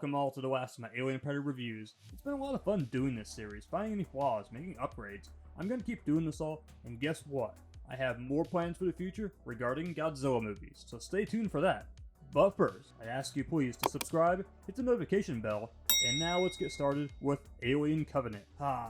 Welcome all to the last of my Alien Predator reviews. It's been a lot of fun doing this series, finding any flaws, making upgrades. I'm gonna keep doing this all, and guess what? I have more plans for the future regarding Godzilla movies, so stay tuned for that. But first, I ask you please to subscribe, hit the notification bell, and now let's get started with Alien Covenant.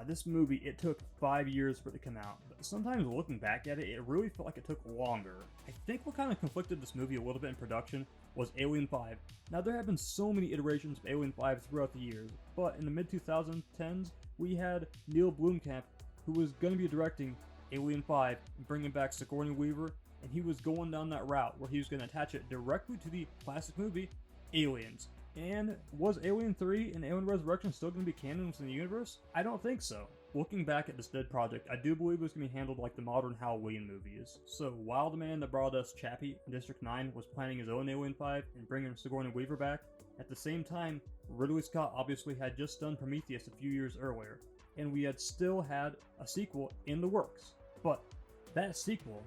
This movie, it took 5 years for it to come out, but sometimes looking back at it, it really felt like it took longer. I think what kind of conflicted this movie a little bit in production was Alien 5. Now there have been so many iterations of Alien 5 throughout the years, but in the mid-2010s, we had Neil Blomkamp, who was going to be directing Alien 5 and bringing back Sigourney Weaver, and he was going down that route where he was going to attach it directly to the classic movie, Aliens. And was Alien 3 and Alien Resurrection still going to be canon within the universe? I don't think so. Looking back at this dead project, I do believe it was going to be handled like the modern Halloween movies. So while the man that brought us Chappie in District 9 was planning his own Alien 5 and bringing Sigourney Weaver back, at the same time, Ridley Scott obviously had just done Prometheus a few years earlier, and we had still had a sequel in the works. But that sequel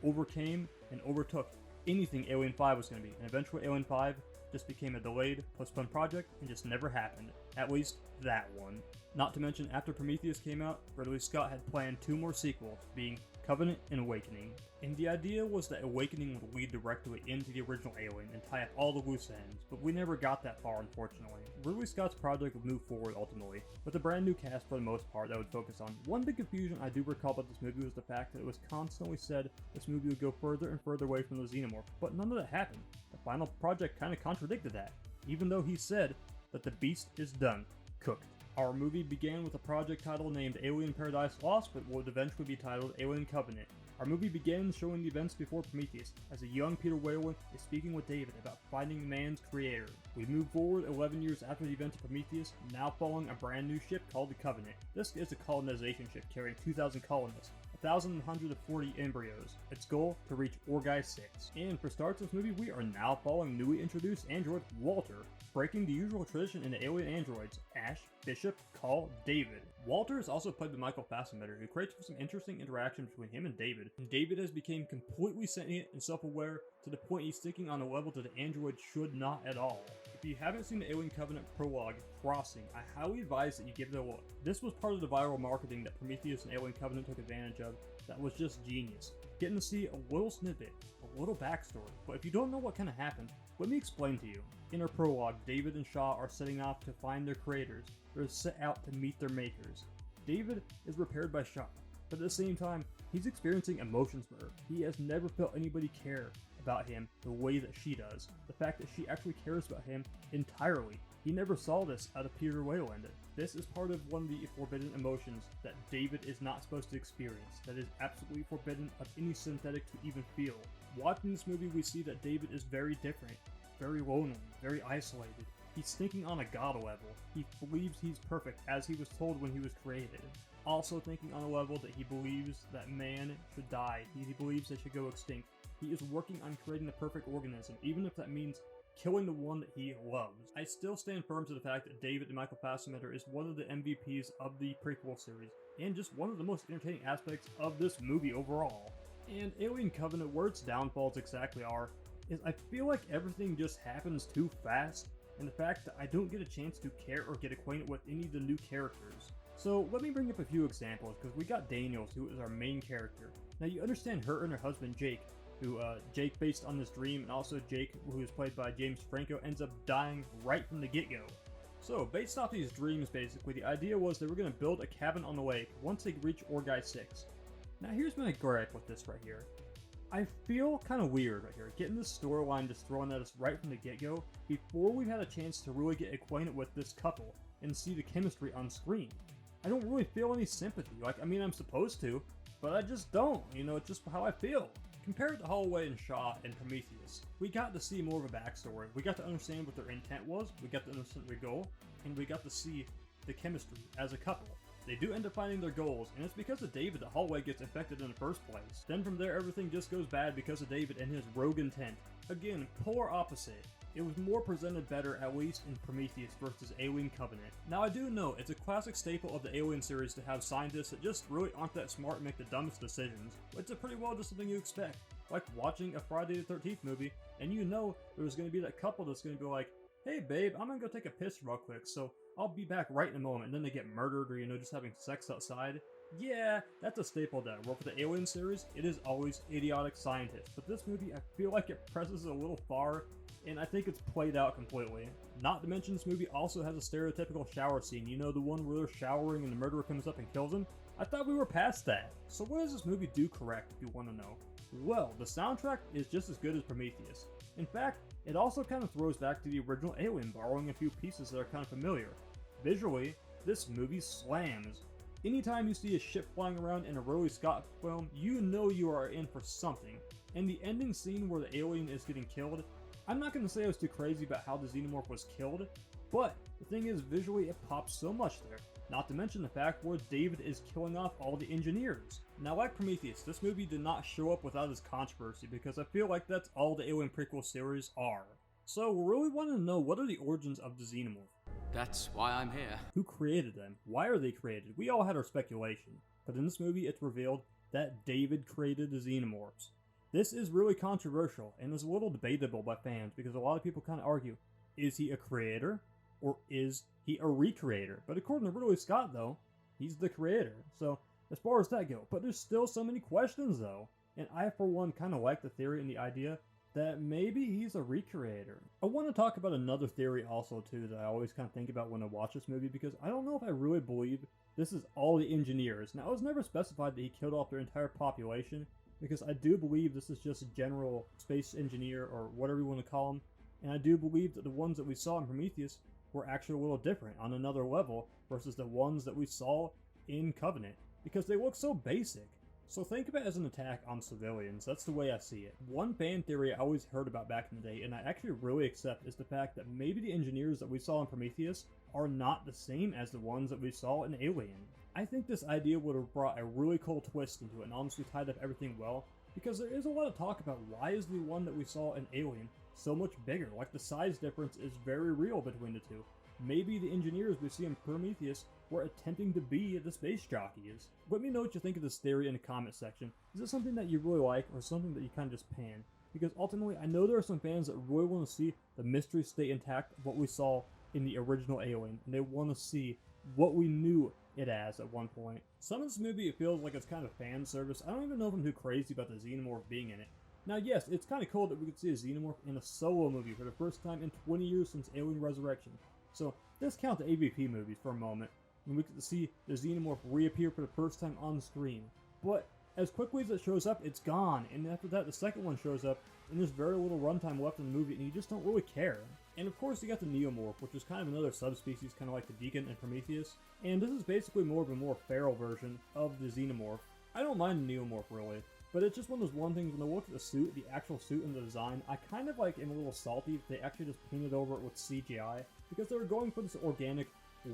overcame and overtook anything Alien 5 was going to be, and eventually Alien 5 just became a delayed, postponed project and just never happened. At least that one. Not to mention, after Prometheus came out, Ridley Scott had planned 2 more sequels, being Covenant and Awakening. And the idea was that Awakening would lead directly into the original Alien and tie up all the loose ends, but we never got that far, unfortunately. Ridley Scott's project would move forward ultimately, with a brand new cast for the most part that would focus on. One big confusion I do recall about this movie was the fact that it was constantly said this movie would go further and further away from the Xenomorph, but none of that happened. The final project kind of contradicted that, even though he said that the beast is done, cooked. Our movie began with a project title named Alien Paradise Lost, but would eventually be titled Alien Covenant. Our movie begins showing the events before Prometheus, as a young Peter Whalen is speaking with David about finding man's creator. We move forward 11 years after the events of Prometheus, now following a brand new ship called the Covenant. This is a colonization ship carrying 2,000 colonists, 1,140 embryos. Its goal, to reach Orgai 6. And for starts of this movie, we are now following newly introduced android Walter, breaking the usual tradition in the alien androids, Ash, Bishop, Call, David. Walter is also played by Michael Fassbender, who creates for some interesting interaction between him and David has become completely sentient and self-aware to the point he's thinking on a level that the android should not at all. If you haven't seen the Alien Covenant prologue, Crossing, I highly advise that you give it a look. This was part of the viral marketing that Prometheus and Alien Covenant took advantage of that was just genius. Getting to see a little snippet, a little backstory, but if you don't know what kind of happened, let me explain to you. In her prologue, David and Shaw are setting off to find their creators. They're set out to meet their makers. David is repaired by Shaw, but at the same time, he's experiencing emotions for her. He has never felt anybody care about him the way that she does. The fact that she actually cares about him entirely. He never saw this out of Peter Wayland. This is part of one of the forbidden emotions that David is not supposed to experience, that is absolutely forbidden of any synthetic to even feel. Watching this movie, we see that David is very different, very lonely, very isolated. He's thinking on a god level. He believes he's perfect as he was told when he was created. Also thinking on a level that he believes that man should die. He believes they should go extinct. He is working on creating the perfect organism, even if that means killing the one that he loves. I still stand firm to the fact that David and Michael Fassbender is one of the MVPs of the prequel series, and just one of the most entertaining aspects of this movie overall. And Alien Covenant, where its downfalls exactly are, is I feel like everything just happens too fast, and the fact that I don't get a chance to care or get acquainted with any of the new characters. So let me bring up a few examples, because we got Daniels, who is our main character. Now you understand her and her husband Jake, who Jake based on this dream, and also Jake, who is played by James Franco, ends up dying right from the get-go. So based off these dreams, basically, the idea was they were going to build a cabin on the lake once they reach Orgai 6. Now here's my gripe with this right here. I feel kind of weird right here, getting this storyline just thrown at us right from the get-go before we've had a chance to really get acquainted with this couple and see the chemistry on screen. I don't really feel any sympathy. I mean, I'm supposed to, but I just don't. It's just how I feel. Compared to Holloway and Shaw and Prometheus, we got to see more of a backstory. We got to understand what their intent was, we got to understand their goal, and we got to see the chemistry as a couple. They do end up finding their goals, and it's because of David that Holloway gets infected in the first place. Then from there, everything just goes bad because of David and his rogue intent. Again, polar opposite. It was more presented better, at least in Prometheus versus Alien Covenant. Now I do know, it's a classic staple of the Alien series to have scientists that just really aren't that smart and make the dumbest decisions. But it's a pretty well just something you expect. Like watching a Friday the 13th movie, and there's going to be that couple that's going to be like, hey babe, I'm gonna go take a piss real quick, so I'll be back right in a moment, and then they get murdered or, just having sex outside. Yeah, that's a staple that well, for the Alien series, it is always idiotic scientists, but this movie, I feel like it presses a little far, and I think it's played out completely. Not to mention, this movie also has a stereotypical shower scene, the one where they're showering and the murderer comes up and kills them. I thought we were past that. So what does this movie do correct, if you want to know? Well, the soundtrack is just as good as Prometheus. In fact, it also kind of throws back to the original Alien, borrowing a few pieces that are kind of familiar. Visually, this movie slams. Anytime you see a ship flying around in a Ridley Scott film, you know you are in for something. And the ending scene where the alien is getting killed, I'm not going to say I was too crazy about how the Xenomorph was killed, but the thing is, visually it pops so much there. Not to mention the fact where David is killing off all the engineers. Now, like Prometheus, this movie did not show up without its controversy, because I feel like that's all the Alien prequel series are. So, we really want to know, what are the origins of the Xenomorph? That's why I'm here. Who created them? Why are they created? We all had our speculation, but in this movie it's revealed that David created the Xenomorphs. This is really controversial, and is a little debatable by fans, because a lot of people kind of argue, is he a creator, or is he a recreator? But according to Ridley Scott, though, he's the creator, so as far as that goes. But there's still so many questions, though, and I, for one, kind of like the theory and the idea that maybe he's a recreator. I want to talk about another theory also, too, that I always kind of think about when I watch this movie, because I don't know if I really believe this is all the engineers. Now, it was never specified that he killed off their entire population, because I do believe this is just a general space engineer, or whatever you want to call him, and I do believe that the ones that we saw in Prometheus were actually a little different on another level versus the ones that we saw in Covenant, because they look so basic. So think of it as an attack on civilians. That's the way I see it. One fan theory I always heard about back in the day, and I actually really accept, is the fact that maybe the engineers that we saw in Prometheus are not the same as the ones that we saw in Alien. I think this idea would have brought a really cool twist into it and honestly tied up everything well, because there is a lot of talk about why is the one that we saw in Alien so much bigger. Like, the size difference is very real between the two. Maybe the engineers we see in Prometheus were attempting to be the space jockeys. Let me know what you think of this theory in the comment section. Is this something that you really like, or something that you kind of just pan? Because ultimately, I know there are some fans that really want to see the mystery stay intact of what we saw in the original Alien, and they want to see what we knew it as at one point. Some of this movie, it feels like it's kind of fan service. I don't even know if I'm too crazy about the Xenomorph being in it. Now, yes, it's kind of cool that we could see a Xenomorph in a solo movie for the first time in 20 years since Alien Resurrection. So, discount the AVP movies for a moment, and we get to see the Xenomorph reappear for the first time on screen. But as quickly as it shows up, it's gone, and after that, the second one shows up, and there's very little runtime left in the movie, and you just don't really care. And of course, you got the Neomorph, which is kind of another subspecies, kind of like the Deacon and Prometheus, and this is basically more of a more feral version of the Xenomorph. I don't mind the Neomorph, really, but it's just one of those one things, when I look at the suit, the actual suit and the design, I kind of like am a little salty if they actually just painted over it with CGI, because they were going for this organic,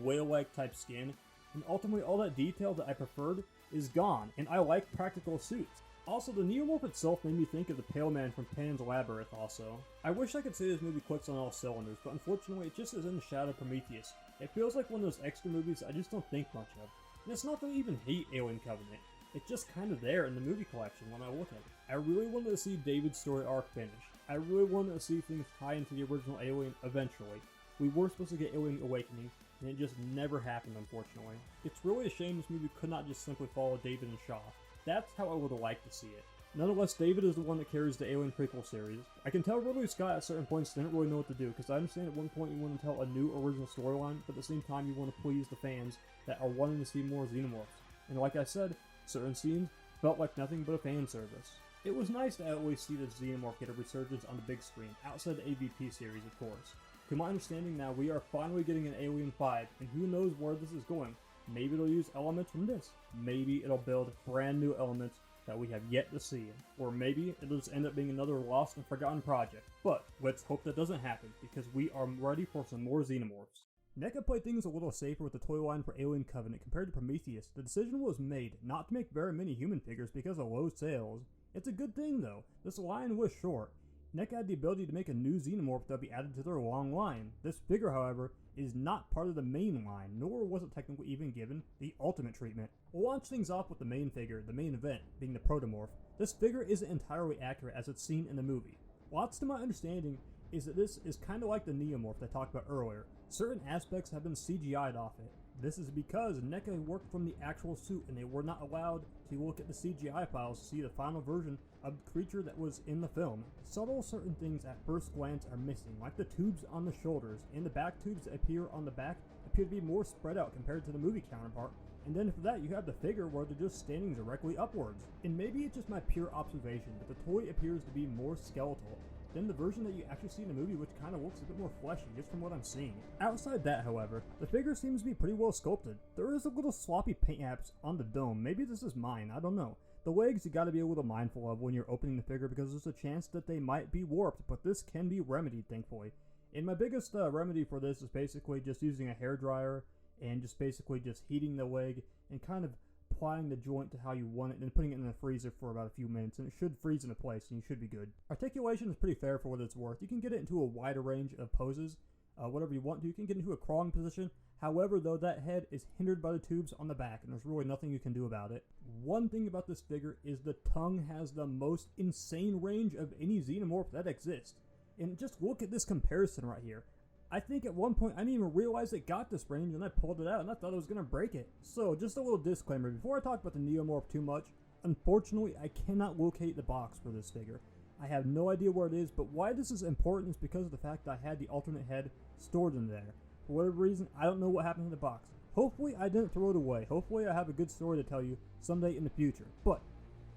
whale-like type skin, and ultimately all that detail that I preferred is gone, and I like practical suits. Also, the Neomorph itself made me think of the Pale Man from Pan's Labyrinth also. I wish I could say this movie clicks on all cylinders, but unfortunately it just is in the shadow of Prometheus. It feels like one of those extra movies I just don't think much of. And it's not that I even hate Alien Covenant, it's just kind of there in the movie collection when I look at it. I really wanted to see David's story arc finish. I really wanted to see things tie into the original Alien eventually. We were supposed to get Alien Awakening, and it just never happened, unfortunately. It's really a shame this movie could not just simply follow David and Shaw. That's how I would have liked to see it. Nonetheless, David is the one that carries the Alien prequel series. I can tell Ridley Scott at certain points didn't really know what to do, because I understand at one point you want to tell a new original storyline, but at the same time you want to please the fans that are wanting to see more Xenomorphs. And like I said, certain scenes felt like nothing but a fan service. It was nice to at least see the Xenomorph get a resurgence on the big screen, outside the AVP series of course. To my understanding now, we are finally getting an Alien 5, and who knows where this is going. Maybe it'll use elements from this. Maybe it'll build brand new elements that we have yet to see. Or maybe it'll just end up being another lost and forgotten project. But let's hope that doesn't happen, because we are ready for some more Xenomorphs. Neca played things a little safer with the toy line for Alien Covenant compared to Prometheus. The decision was made not to make very many human figures because of low sales. It's a good thing though. This line was short. Neca had the ability to make a new Xenomorph that would be added to their long line. This figure, however, is not part of the main line, nor was it technically even given the ultimate treatment. We'll launch things off with the main figure, the main event, being the Protomorph. This figure isn't entirely accurate as it's seen in the movie. Lots to my understanding, is that this is kind of like the Neomorph I talked about earlier. Certain aspects have been CGI'd off it. This is because Neca worked from the actual suit and they were not allowed to look at the CGI files to see the final version of the creature that was in the film. Subtle certain things at first glance are missing, like the tubes on the shoulders, and the back tubes that appear on the back appear to be more spread out compared to the movie counterpart. And then for that, you have the figure where they're just standing directly upwards. And maybe it's just my pure observation, but the toy appears to be more skeletal than the version that you actually see in the movie, which kind of looks a bit more fleshy, just from what I'm seeing. Outside that, however, the figure seems to be pretty well sculpted. There is a little sloppy paint apps on the dome. Maybe this is mine, I don't know. The legs you gotta be a little mindful of when you're opening the figure because there's a chance that they might be warped, but this can be remedied, thankfully. And my biggest remedy for this is basically just using a hairdryer and just basically just heating the leg and kind of applying the joint to how you want it and then putting it in the freezer for about a few minutes, and it should freeze into place and you should be good. Articulation is pretty fair for what it's worth. You can get it into a wider range of poses, whatever you want to. You can get into a crawling position. However, though, that head is hindered by the tubes on the back and there's really nothing you can do about it. One thing about this figure is the tongue has the most insane range of any Xenomorph that exists. And just look at this comparison right here. I think at one point I didn't even realize it got this range and I pulled it out and I thought I was going to break it. So just a little disclaimer, before I talk about the Neomorph too much, unfortunately I cannot locate the box for this figure. I have no idea where it is, but why this is important is because of the fact that I had the alternate head stored in there. For whatever reason, I don't know what happened to the box. Hopefully I didn't throw it away. Hopefully I have a good story to tell you someday in the future. But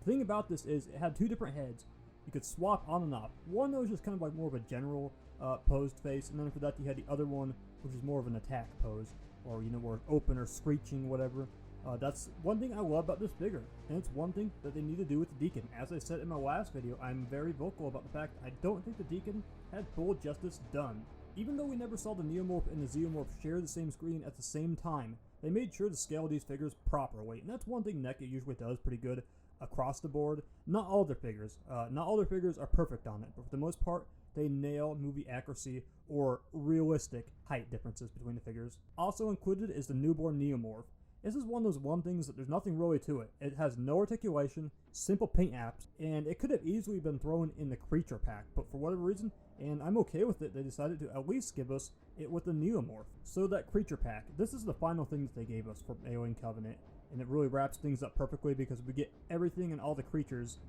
the thing about this is it had two different heads. You could swap on and off. One that was just kind of like more of a general posed face, and then for that you had the other one which is more of an attack pose, or you know, more open or screeching, whatever. That's one thing I love about this figure, and it's one thing that they need to do with the Deacon. As I said in my last video, I'm very vocal about the fact I don't think the Deacon had full justice done. Even though we never saw the Neomorph and the Xenomorph share the same screen at the same time, they made sure to scale these figures properly, and that's one thing Neca usually does pretty good across the board. Not all their figures are perfect on it, but for the most part, they nail movie accuracy or realistic height differences between the figures. Also included is the newborn Neomorph. This is one of those things that there's nothing really to it. It has no articulation, simple paint apps, and it could have easily been thrown in the creature pack, but for whatever reason, and I'm okay with it, they decided to at least give us it with the Neomorph. So that creature pack, this is the final thing that they gave us for Alien Covenant, and it really wraps things up perfectly because we get everything and all the creatures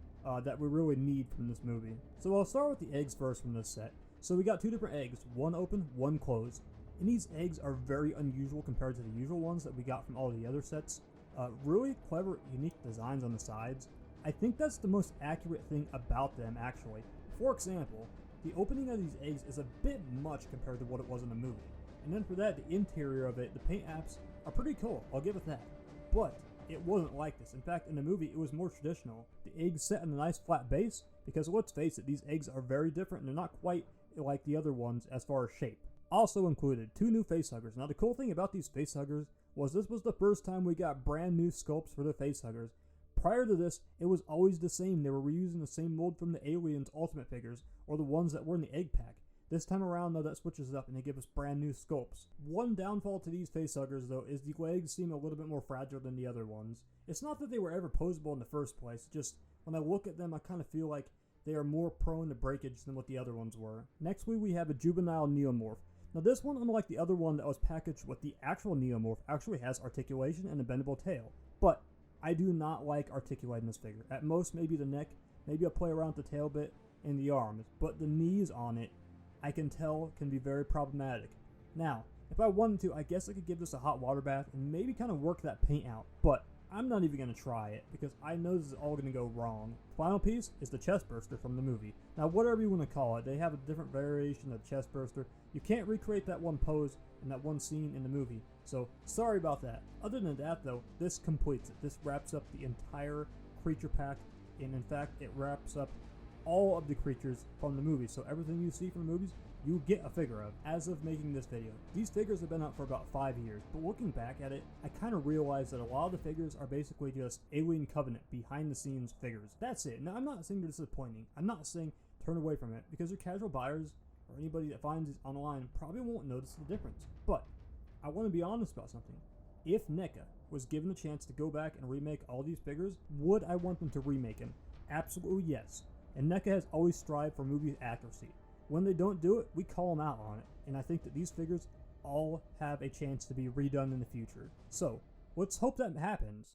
that we really need from this movie. So I'll start with the eggs first from this set. So we got two different eggs, one open, one closed. And these eggs are very unusual compared to the usual ones that we got from all the other sets. Really clever, unique designs on the sides. I think that's the most accurate thing about them, actually. For example, the opening of these eggs is a bit much compared to what it was in the movie. And then for that, the interior of it, the paint apps are pretty cool, I'll give it that. But it wasn't like this. In fact, in the movie, it was more traditional. The eggs set on a nice flat base, because let's face it, these eggs are very different and they're not quite like the other ones as far as shape. Also included, two new facehuggers. Now the cool thing about these facehuggers was this was the first time we got brand new sculpts for the facehuggers. Prior to this, it was always the same. They were reusing the same mold from the Aliens Ultimate figures, or the ones that were in the egg pack. This time around, though, that switches it up and they give us brand new sculpts. One downfall to these facehuggers, though, is the legs seem a little bit more fragile than the other ones. It's not that they were ever posable in the first place, just when I look at them, I kind of feel like they are more prone to breakage than what the other ones were. Next we have a juvenile Neomorph. Now this one, unlike the other one that was packaged with the actual Neomorph, actually has articulation and a bendable tail. But I do not like articulating this figure. At most, maybe the neck, maybe I'll play around with the tail bit and the arms, but the knees on it, I can tell can be very problematic. Now, if I wanted to, I guess I could give this a hot water bath and maybe kind of work that paint out, but I'm not even going to try it because I know this is all going to go wrong. Final piece is the chest burster from the movie. Now, whatever you want to call it, they have a different variation of chest burster. You can't recreate that one pose and that one scene in the movie, so sorry about that. Other than that, though, this completes it. This wraps up the entire creature pack, and in fact, it wraps up all of the creatures from the movie. So everything you see from the movies, you get a figure of as of making this video. These figures have been out for about 5 years, but looking back at it, I kind of realized that a lot of the figures are basically just Alien Covenant behind the scenes figures. That's it. Now, I'm not saying they're disappointing. I'm not saying turn away from it, because your casual buyers or anybody that finds these online probably won't notice the difference. But I want to be honest about something. If Neca was given the chance to go back and remake all these figures, would I want them to remake them? Absolutely yes. And Neca has always strived for movie accuracy. When they don't do it, we call them out on it, and I think that these figures all have a chance to be redone in the future. So, let's hope that happens.